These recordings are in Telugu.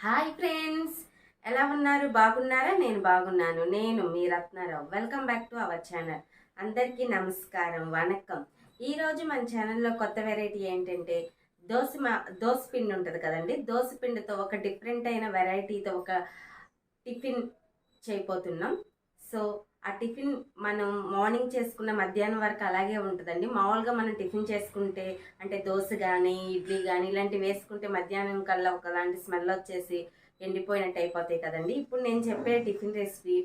హాయ్ ఫ్రెండ్స్, ఎలా ఉన్నారు? బాగున్నారా? నేను బాగున్నాను. నేను మీ Ratnarao. Welcome back to our channel. అందరికీ నమస్కారం, వణకం. ఈరోజు మన ఛానల్లో కొత్త వెరైటీ ఏంటంటే దోశ పిండి ఉంటుంది కదండి. దోశ పిండితో ఒక డిఫరెంట్ అయిన వెరైటీతో ఒక టిఫిన్ చేయబోతున్నాం. సో ఆ టిఫిన్ మనం మార్నింగ్ చేసుకున్న మధ్యాహ్నం వరకు అలాగే ఉంటుందండి. మామూలుగా మనం టిఫిన్ చేసుకుంటే అంటే దోశ కానీ ఇడ్లీ కానీ ఇలాంటివి వేసుకుంటే మధ్యాహ్నం కల్లా ఒకలాంటి స్మెల్ వచ్చేసి ఎండిపోయినట్టు అయిపోతాయి కదండి. ఇప్పుడు నేను చెప్పే టిఫిన్ రెసిపీ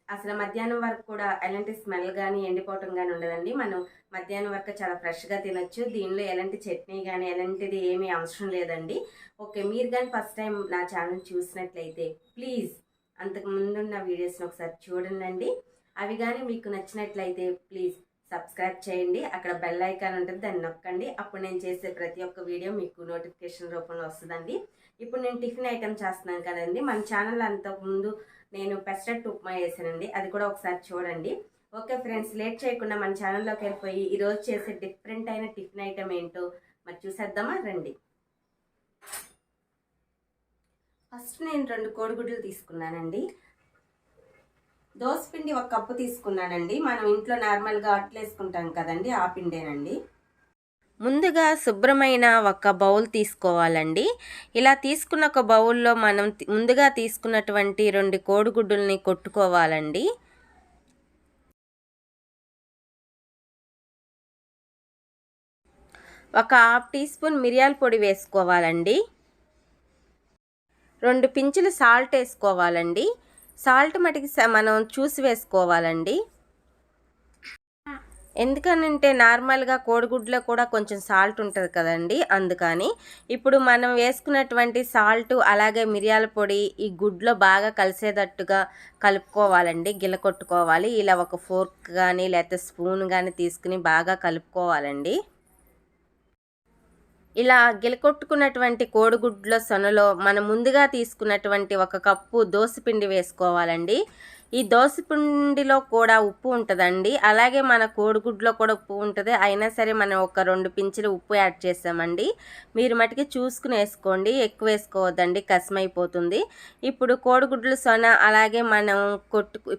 అసలు మధ్యాహ్నం వరకు కూడా ఎలాంటి స్మెల్ కానీ ఎండిపోవటం కానీ ఉండదండి. మనం మధ్యాహ్నం వరకు చాలా ఫ్రెష్గా తినొచ్చు. దీనిలో ఎలాంటి చట్నీ కానీ ఎలాంటిది ఏమీ అవసరం లేదండి. ఓకే, మీరు కానీ ఫస్ట్ టైం నా ఛానల్ చూసినట్లయితే ప్లీజ్ అంతకు ముందున్న వీడియోస్ని ఒకసారి చూడండి. అవి కానీ మీకు నచ్చినట్లయితే ప్లీజ్ సబ్స్క్రైబ్ చేయండి. అక్కడ బెల్ ఐకాన్ ఉంటుంది, దాన్ని నొక్కండి. అప్పుడు నేను చేసే ప్రతి ఒక్క వీడియో మీకు నోటిఫికేషన్ రూపంలో వస్తుందండి. ఇప్పుడు నేను టిఫిన్ ఐటమ్ చేస్తున్నాను కదండి. మన ఛానల్ అంతకుముందు నేను పెసరట్టు ఉప్మా వేసానండి, అది కూడా ఒకసారి చూడండి. ఓకే ఫ్రెండ్స్, లేట్ చేయకుండా మన ఛానల్లోకి వెళ్ళిపోయి ఈరోజు చేసే డిఫరెంట్ అయిన టిఫిన్ ఐటమ్ ఏంటో మరి చూసేద్దామా, రండి. ఫస్ట్ నేను 2 కోడిగుడ్లు తీసుకున్నానండి. దోసపిండి 1 కప్పు తీసుకున్నానండి. మనం ఇంట్లో నార్మల్గా అట్లు వేసుకుంటాం కదండి, ఆ పిండేనండి. ముందుగా శుభ్రమైన ఒక బౌల్ తీసుకోవాలండి. ఇలా తీసుకున్న ఒక బౌల్లో మనం ముందుగా తీసుకున్నటువంటి 2 కోడిగుడ్డుల్ని కొట్టుకోవాలండి. ఒక ½ టీ స్పూన్ మిరియాల పొడి వేసుకోవాలండి. 2 పించులు సాల్ట్ వేసుకోవాలండి. సాల్ట్ మటుకి మనం చూసి వేసుకోవాలండి. ఎందుకనంటే నార్మల్గా కోడిగుడ్లో కూడా కొంచెం సాల్ట్ ఉంటుంది కదండి, అందుకని. ఇప్పుడు మనం వేసుకున్నటువంటి సాల్ట్ అలాగే మిరియాల పొడి ఈ గుడ్లో బాగా కలిసేటట్టుగా కలుపుకోవాలండి. గిలకొట్టుకోవాలి. ఇలా ఒక ఫోర్క్ కానీ లేకపోతే స్పూన్ కానీ తీసుకుని బాగా కలుపుకోవాలండి. ఇలా గిలకొట్టుకున్నటువంటి కోడిగుడ్ల సొనలో మనం ముందుగా తీసుకున్నటువంటి 1 కప్పు దోసపిండి వేసుకోవాలండి. ఈ దోసపిండిలో కూడా ఉప్పు ఉంటుందండి, అలాగే మన కోడిగుడ్లో కూడా ఉప్పు ఉంటుంది. అయినా సరే మనం ఒక 2 పించులు ఉప్పు యాడ్ చేసామండి. మీరు మటుకి చూసుకుని వేసుకోండి, ఎక్కువ వేసుకోవద్దండి, కసమైపోతుంది. ఇప్పుడు కోడిగుడ్ల సొన అలాగే మనం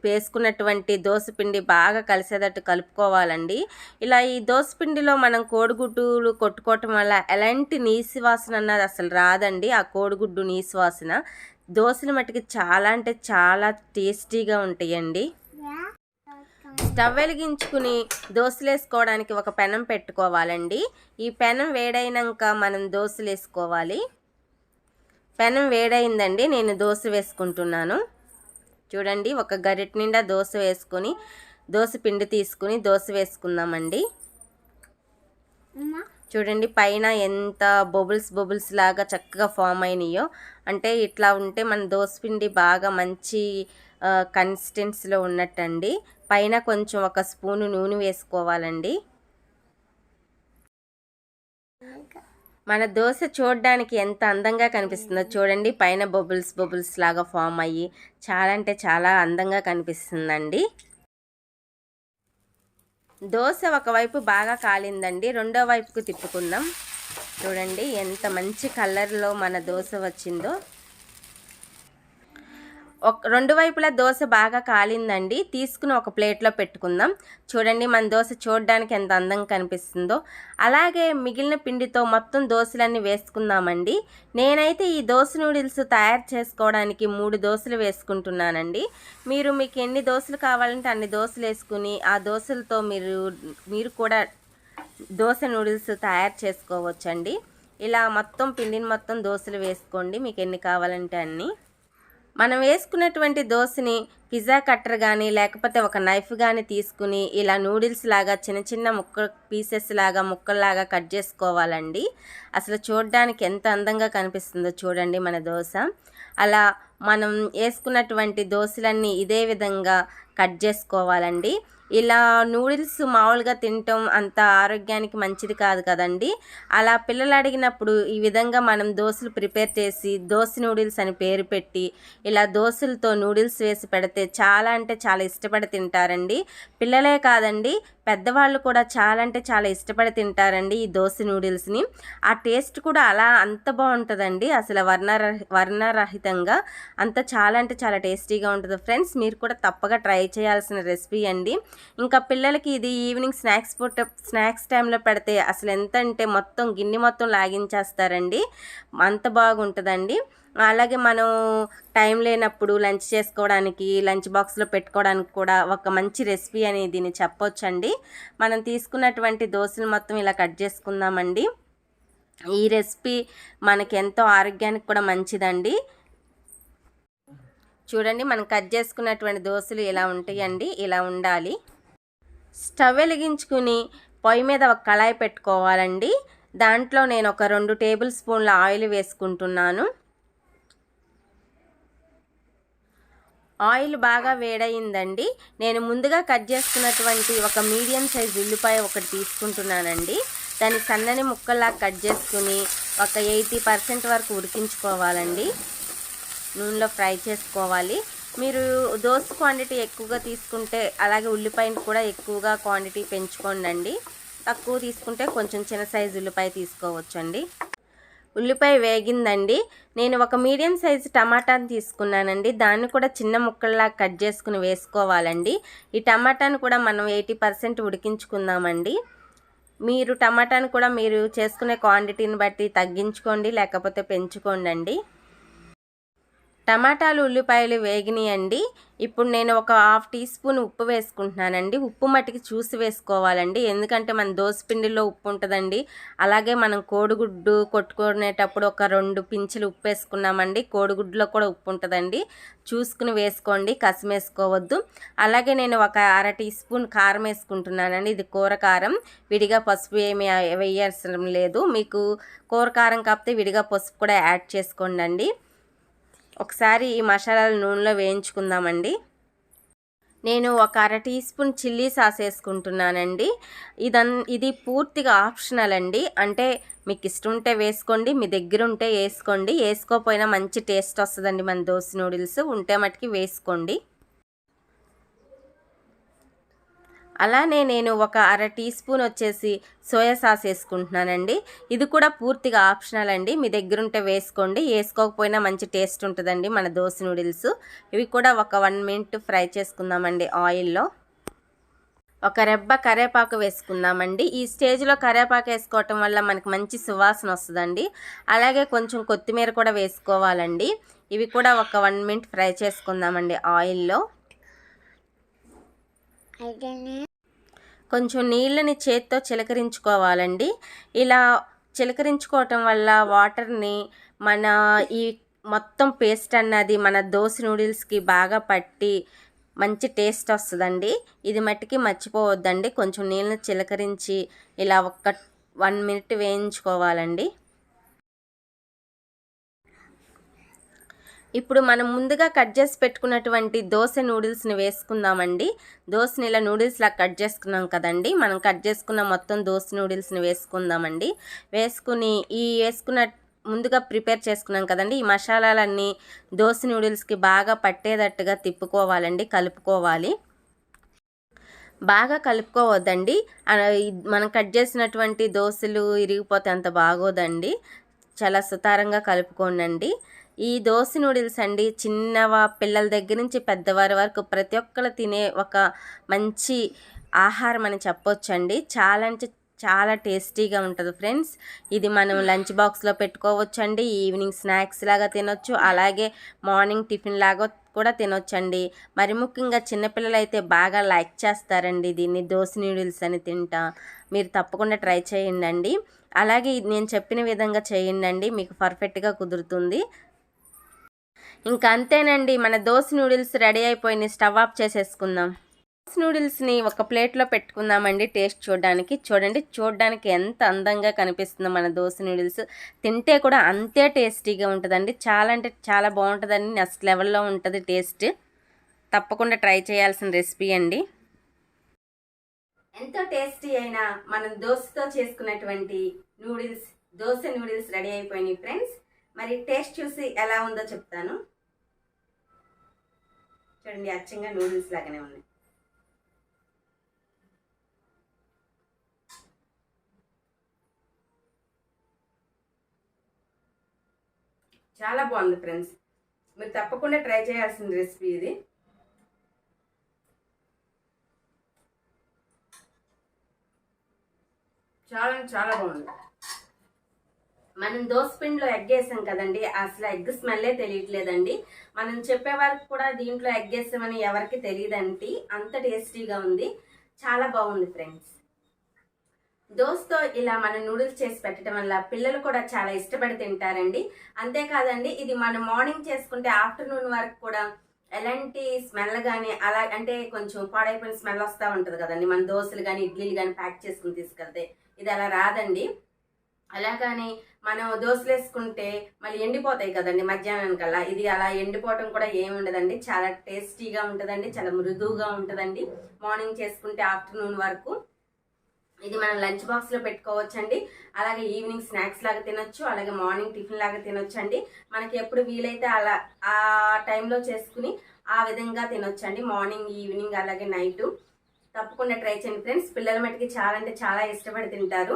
వేసుకున్నటువంటి దోసపిండి బాగా కలిసేటట్టు కలుపుకోవాలండి. ఇలా ఈ దోసపిండిలో మనం కోడిగుడ్డులు కొట్టుకోవటం వల్ల ఎలాంటి నీసు వాసన అన్నది అసలు రాదండి. ఆ కోడిగుడ్డు నీసు వాసన దోశలు మట్టుకి చాలా అంటే చాలా టేస్టీగా ఉంటాయండి. స్టవ్ వెలిగించుకుని దోశలు వేసుకోవడానికి ఒక పెనం పెట్టుకోవాలండి. ఈ పెనం వేడైనాక మనం దోశలు వేసుకోవాలి. పెనం వేడైందండి, నేను దోశ వేసుకుంటున్నాను. చూడండి, ఒక గరిటె నిండా దోశ వేసుకొని దోశ పిండి తీసుకుని దోశ వేసుకుందామండి. చూడండి, పైన ఎంత బబుల్స్ లాగా చక్కగా ఫామ్ అయినాయో. అంటే ఇట్లా ఉంటే మన దోసపిండి బాగా మంచి కన్సిస్టెన్సీలో ఉన్నట్టండి. పైన కొంచెం 1 స్పూను నూనె వేసుకోవాలండి. మన దోశ చూడడానికి ఎంత అందంగా కనిపిస్తుందో చూడండి. పైన బబుల్స్ లాగా ఫామ్ అయ్యి చాలా అంటే చాలా అందంగా కనిపిస్తుందండి. దోశ ఒకవైపు బాగా కాలిందండి, రెండో వైపుకు తిప్పుకుందాం. చూడండి ఎంత మంచి కలర్లో మన దోశ వచ్చిందో. రెండు వైపులా దోశ బాగా కాలిందండి, తీసుకుని ఒక ప్లేట్లో పెట్టుకుందాం. చూడండి మన దోశ చూడడానికి ఎంత అందంగా కనిపిస్తుందో. అలాగే మిగిలిన పిండితో మొత్తం దోశలన్నీ వేసుకుందామండి. నేనైతే ఈ దోశ నూడిల్స్ తయారు చేసుకోవడానికి 3 దోశలు వేసుకుంటున్నానండి. మీకు ఎన్ని దోశలు కావాలంటే అన్ని దోశలు వేసుకుని ఆ దోశలతో మీరు కూడా దోశ నూడిల్స్ తయారు చేసుకోవచ్చండి. ఇలా మొత్తం పిండిని మొత్తం దోశలు వేసుకోండి, మీకు ఎన్ని కావాలంటే అన్ని. మనం వేసుకున్నటువంటి దోశని పిజ్జా కట్టర్ కానీ లేకపోతే ఒక నైఫ్ కానీ తీసుకుని ఇలా నూడిల్స్ లాగా చిన్న పీసెస్ లాగా ముక్కల్లాగా కట్ చేసుకోవాలండి. అసలు చూడడానికి ఎంత అందంగా కనిపిస్తుందో చూడండి మన దోశ. అలా మనం వేసుకున్నటువంటి దోశలన్నీ ఇదే విధంగా కట్ చేసుకోవాలండి. ఇలా నూడిల్స్ మామూలుగా తినటం అంత ఆరోగ్యానికి మంచిది కాదు కదండి. అలా పిల్లలు అడిగినప్పుడు ఈ విధంగా మనం దోశలు ప్రిపేర్ చేసి దోశ నూడిల్స్ అని పేరు పెట్టి ఇలా దోశలతో నూడిల్స్ వేసి పెడితే చాలా అంటే చాలా ఇష్టపడి తింటారండి. పిల్లలే కాదండి, పెద్దవాళ్ళు కూడా చాలా అంటే చాలా ఇష్టపడి తింటారండి ఈ దోశ నూడిల్స్ని. ఆ టేస్ట్ కూడా అలా అంత బాగుంటుందండి, అసలు వర్ణరహితంగా అంత చాలా అంటే చాలా టేస్టీగా ఉంటుంది ఫ్రెండ్స్. మీరు కూడా తప్పగా ట్రై చేయాల్సిన రెసిపీ అండి. ఇంకా పిల్లలకి ఇది ఈవినింగ్ స్నాక్స్ టైంలో పెడితే అసలు ఎంత అంటే మొత్తం గిన్నె మొత్తం లాగించేస్తారండి, అంత బాగుంటుందండి. అలాగే మనం టైం లేనప్పుడు లంచ్ చేసుకోవడానికి, లంచ్ బాక్స్లో పెట్టుకోవడానికి కూడా ఒక మంచి రెసిపీ అని దీన్ని చెప్పొచ్చండి. మనం తీసుకున్నటువంటి దోశలు మొత్తం ఇలా కట్ చేసుకుందామండి. ఈ రెసిపీ మనకి ఎంతో ఆరోగ్యానికి కూడా మంచిదండి. చూడండి, మనం కట్ చేసుకున్నటువంటి దోశలు ఇలా ఉంటాయండి, ఇలా ఉండాలి. స్టవ్ వెలిగించుకుని పొయ్యి మీద ఒక కళాయి పెట్టుకోవాలండి. దాంట్లో నేను ఒక 2 టేబుల్ స్పూన్ల ఆయిల్ వేసుకుంటున్నాను. ఆయిల్ బాగా వేడయిందండి. నేను ముందుగా కట్ చేసుకున్నటువంటి ఒక మీడియం సైజ్ ఉల్లిపాయ ఒకటి తీసుకుంటున్నానండి. దాన్ని సన్నని ముక్కల్లా కట్ చేసుకుని ఒక 80% వరకు ఉడికించుకోవాలండి, నూనెలో ఫ్రై చేసుకోవాలి. మీరు దోశ క్వాంటిటీ ఎక్కువగా తీసుకుంటే అలాగే ఉల్లిపాయని కూడా ఎక్కువగా క్వాంటిటీ పెంచుకోండి. తక్కువ తీసుకుంటే కొంచెం చిన్న సైజు ఉల్లిపాయ తీసుకోవచ్చండి. ఉల్లిపాయ వేగిందండి. నేను ఒక మీడియం సైజు టమాటాని తీసుకున్నానండి. దాన్ని కూడా చిన్న ముక్కల్లా కట్ చేసుకుని వేసుకోవాలండి. ఈ టమాటాను కూడా మనం 80% ఉడికించుకుందామండి. మీరు టమాటాను కూడా మీరు చేసుకునే క్వాంటిటీని బట్టి తగ్గించుకోండి, లేకపోతే పెంచుకోండి. టమాటాలు ఉల్లిపాయలు వేగినాయండి. ఇప్పుడు నేను ఒక 1/2 టీ స్పూన్ ఉప్పు వేసుకుంటున్నానండి. ఉప్పు మట్టికి చూసి వేసుకోవాలండి, ఎందుకంటే మన దోసపిండిలో ఉప్పు ఉంటుందండి. అలాగే మనం కోడిగుడ్డు కొట్టుకునేటప్పుడు ఒక 2 పించులు ఉప్పు వేసుకున్నామండి. కోడిగుడ్డులో కూడా ఉప్పు ఉంటుందండి, చూసుకుని వేసుకోండి, కసి వేసుకోవద్దు. అలాగే నేను ఒక 1/2 టీ స్పూన్ కారం వేసుకుంటున్నానండి. ఇది కూర కారం, విడిగా పసుపు ఏమి వేయాల్సిన లేదు. మీకు కూర కారం కాకపోతే విడిగా పసుపు కూడా యాడ్ చేసుకోండి. ఒకసారి ఈ మసాలాలు నూనెలో వేయించుకుందామండి. నేను ఒక 1/2 టీ స్పూన్ చిల్లీ సాస్ వేసుకుంటున్నానండి. ఇది పూర్తిగా ఆప్షనల్ అండి, అంటే మీకు ఇష్టం ఉంటే వేసుకోండి, మీ దగ్గర ఉంటే వేసుకోండి, వేసుకోకపోయినా మంచి టేస్ట్ వస్తుందండి మన దోశ నూడిల్స్. ఉంటే మటుకి వేసుకోండి. అలానే నేను ఒక 1/2 టీ స్పూన్ వచ్చేసి సోయా సాస్ వేసుకుంటున్నానండి. ఇది కూడా పూర్తిగా ఆప్షనల్ అండి, మీ దగ్గర ఉంటే వేసుకోండి, వేసుకోకపోయినా మంచి టేస్ట్ ఉంటుందండి మన దోశ నూడిల్స్. ఇవి కూడా ఒక 1 మినిట్ ఫ్రై చేసుకుందామండి ఆయిల్లో. ఒక రెబ్బ కరివేపాకు వేసుకుందామండి. ఈ స్టేజ్లో కరివేపాకు వేసుకోవటం వల్ల మనకి మంచి సువాసన వస్తుందండి. అలాగే కొంచెం కొత్తిమీర కూడా వేసుకోవాలండి. ఇవి కూడా ఒక 1 మినిట్ ఫ్రై చేసుకుందామండి ఆయిల్లో. కొంచెం నీళ్ళని చేత్తో చిలకరించుకోవాలండి. ఇలా చిలకరించుకోవటం వల్ల వాటర్ని మన ఈ మొత్తం పేస్ట్ అన్నది మన దోశ నూడిల్స్కి బాగా పట్టి మంచి టేస్ట్ వస్తుందండి. ఇది మట్టికి మర్చిపోవద్దండి, కొంచెం నీళ్ళని చిలకరించి ఇలా ఒక 1 మినిట్ వేయించుకోవాలండి. ఇప్పుడు మనం ముందుగా కట్ చేసి పెట్టుకున్నటువంటి దోశ నూడిల్స్ని వేసుకుందామండి. దోశని ఇలా నూడిల్స్లా కట్ చేసుకున్నాం కదండి, మనం కట్ చేసుకున్న మొత్తం దోశ నూడిల్స్ని వేసుకుందామండి. వేసుకుని ముందుగా ప్రిపేర్ చేసుకున్నాం కదండి, ఈ మసాలాలన్నీ దోశ నూడిల్స్కి బాగా పట్టేటట్టుగా తిప్పుకోవాలండి, కలుపుకోవాలి. బాగా కలుపుకోవద్దండి, మనం కట్ చేసినటువంటి దోశలు ఇరిగిపోతే అంత బాగోదండి. చాలా సుతారంగా కలుపుకోండి. ఈ దోశ నూడిల్స్ అండి పిల్లల దగ్గర నుంచి పెద్దవారి వరకు ప్రతి ఒక్కరు తినే ఒక మంచి ఆహారం అని చెప్పొచ్చండి. చాలా అంటే చాలా టేస్టీగా ఉంటుంది ఫ్రెండ్స్. ఇది మనం లంచ్ బాక్స్లో పెట్టుకోవచ్చండి, ఈవినింగ్ స్నాక్స్ లాగా తినొచ్చు, అలాగే మార్నింగ్ టిఫిన్ లాగా కూడా తినొచ్చండి. మరి ముఖ్యంగా చిన్నపిల్లలు అయితే బాగా లైక్ చేస్తారండి దీన్ని, దోశ నూడిల్స్ అని తింటా. మీరు తప్పకుండా ట్రై చేయండి. అలాగే నేను చెప్పిన విధంగా చేయండి, మీకు పర్ఫెక్ట్గా కుదురుతుంది. ఇంకా అంతేనండి, మన దోశ నూడిల్స్ రెడీ అయిపోయింది. స్టవ్ ఆఫ్ చేసేసుకుందాం. దోశ నూడిల్స్ని ఒక ప్లేట్లో పెట్టుకుందామండి టేస్ట్ చూడడానికి ఎంత అందంగా కనిపిస్తుందో మన దోశ నూడిల్స్. తింటే కూడా అంతే టేస్టీగా ఉంటుందండి, చాలా అంటే చాలా బాగుంటుందండి, నెక్స్ట్ లెవెల్లో ఉంటుంది టేస్ట్. తప్పకుండా ట్రై చేయాల్సిన రెసిపీ అండి. ఎంతో టేస్టీ అయిన మనం దోశతో చేసుకున్నటువంటి నూడిల్స్, దోశ నూడిల్స్ రెడీ అయిపోయినాయి ఫ్రెండ్స్. మరి టేస్ట్ చూసి ఎలా ఉందో చెప్తాను. చూడండి, అచ్చంగా నూడిల్స్ లాగానే ఉన్నాయి. చాలా బాగుంది ఫ్రెండ్స్. మీరు తప్పకుండా ట్రై చేయాల్సిన రెసిపీ ఇది. చాలా చాలా బాగుంది. మనం దోసపిండిలో ఎగ్ వేసాం కదండి, అసలు ఎగ్ స్మెల్లే తెలియట్లేదండి. మనం చెప్పే వరకు కూడా దీంట్లో ఎగ్ వేసామని ఎవరికి తెలియదండి, అంత టేస్టీగా ఉంది. చాలా బాగుంది ఫ్రెండ్స్. దోసతో ఇలా మనం నూడిల్స్ చేసి పెట్టడం వల్ల పిల్లలు కూడా చాలా ఇష్టపడి తింటారండి. అంతేకాదండి, ఇది మనం మార్నింగ్ చేసుకుంటే ఆఫ్టర్నూన్ వరకు కూడా ఎలాంటి స్మెల్ కానీ, అలా అంటే కొంచెం పాడైపోయిన స్మెల్ వస్తూ ఉంటుంది కదండి మన దోశలు కానీ ఇడ్లీలు కానీ ప్యాక్ చేసుకుని తీసుకెళ్తే. ఇది అలా రాదండి. అలాగని మనం దోశలు వేసుకుంటే మళ్ళీ ఎండిపోతాయి కదండి మధ్యాహ్నానికల్లా. ఇది అలా ఎండిపోవటం కూడా ఏమి ఉండదండి, చాలా టేస్టీగా ఉంటుందండి, చాలా మృదువుగా ఉంటుందండి. మార్నింగ్ చేసుకుంటే ఆఫ్టర్నూన్ వరకు ఇది మనం లంచ్ బాక్స్లో పెట్టుకోవచ్చండి. అలాగే ఈవినింగ్ స్నాక్స్ లాగా తినొచ్చు, అలాగే మార్నింగ్ టిఫిన్ లాగా తినొచ్చండి. మనకి ఎప్పుడు వీలైతే అలా ఆ టైంలో చేసుకుని ఆ విధంగా తినొచ్చండి, మార్నింగ్, ఈవినింగ్, అలాగే నైట్. తప్పకుండా ట్రై చేయండి ఫ్రెండ్స్. పిల్లల మటుకి చాలా అంటే చాలా ఇష్టపడి తింటారు.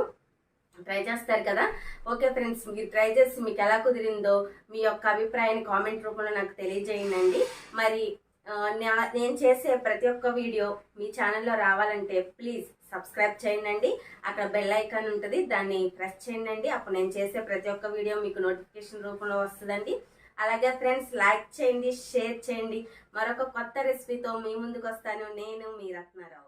ట్రై చేస్తారు కదా. ఓకే ఫ్రెండ్స్, మీరు ట్రై చేసి మీకు ఎలా కుదిరిందో మీ యొక్క అభిప్రాయాన్ని కామెంట్ రూపంలో నాకు తెలియజేయండి. మరి నేను చేసే ప్రతి ఒక్క వీడియో మీ ఛానల్లో రావాలంటే ప్లీజ్ సబ్స్క్రైబ్ చేయండి. అక్కడ బెల్ ఐకాన్ ఉంటుంది, దాన్ని ప్రెస్ చేయండి. అప్పుడు నేను చేసే ప్రతి ఒక్క వీడియో మీకు నోటిఫికేషన్ రూపంలో వస్తుందండి. అలాగే ఫ్రెండ్స్, లైక్ చేయండి, షేర్ చేయండి. మరొక కొత్త రెసిపీతో మీ ముందుకు వస్తాను. నేను మీ రత్నారావు.